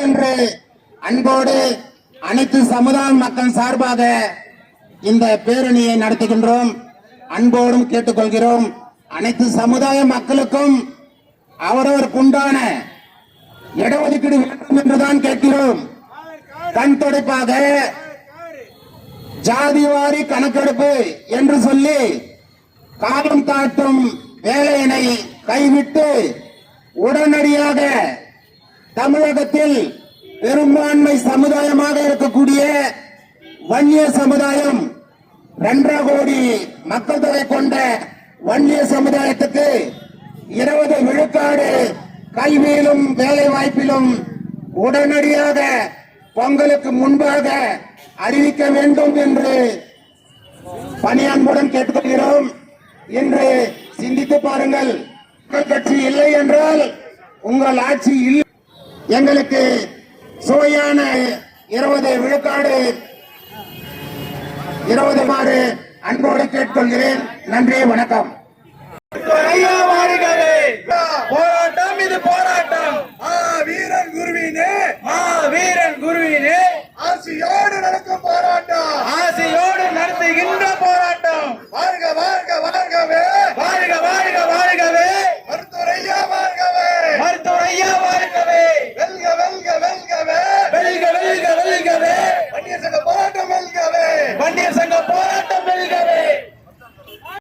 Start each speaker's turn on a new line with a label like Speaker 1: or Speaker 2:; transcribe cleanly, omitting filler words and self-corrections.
Speaker 1: என்று அன்போடு அனைத்து சமுதாய மக்கள் சார்பாக இந்த பேரணியை நடத்துகின்றோம். அன்போடும் கேட்டுக்கொள்கிறோம். அனைத்து சமுதாய மக்களுக்கும் அவரவருக்குண்டான இடஒதுக்கீடு வேண்டும் என்றுதான் கேட்கிறோம். கண் துடைப்பாக ஜாதிவாரி கணக்கெடுப்பு என்று சொல்லி காலம் காட்டும் வேலையினை கைவிட்டு உடனடியாக தமிழகத்தில் பெரும்பான்மை சமுதாயமாக இருக்கக்கூடிய வன்னிய சமுதாயம் 2.5 கோடி மக்கள் தொகை கொண்ட வன்னிய சமுதாயத்துக்கு 20 விழுக்காடு கல்வியிலும் வேலை வாய்ப்பிலும் உடனடியாக பொங்கலுக்கு முன்பாக அறிவிக்க வேண்டும் என்று பணியன்புடன் கேட்டுக்கொள்கிறோம். இன்று சிந்தித்து பாருங்கள். கட்சி இல்லை என்றால் உங்கள் ஆட்சி இல்லை. எங்களுக்கு சுவையான 20 விழுக்காடு 20 அன்போடு கேட்டுக்கொள்கிறேன். நன்றி, வணக்கம்.
Speaker 2: போராட்டம் இது போராட்டம். வீரன் குருவினே, வீரன் குருவினே, ஆட்சியோடு நடக்கும்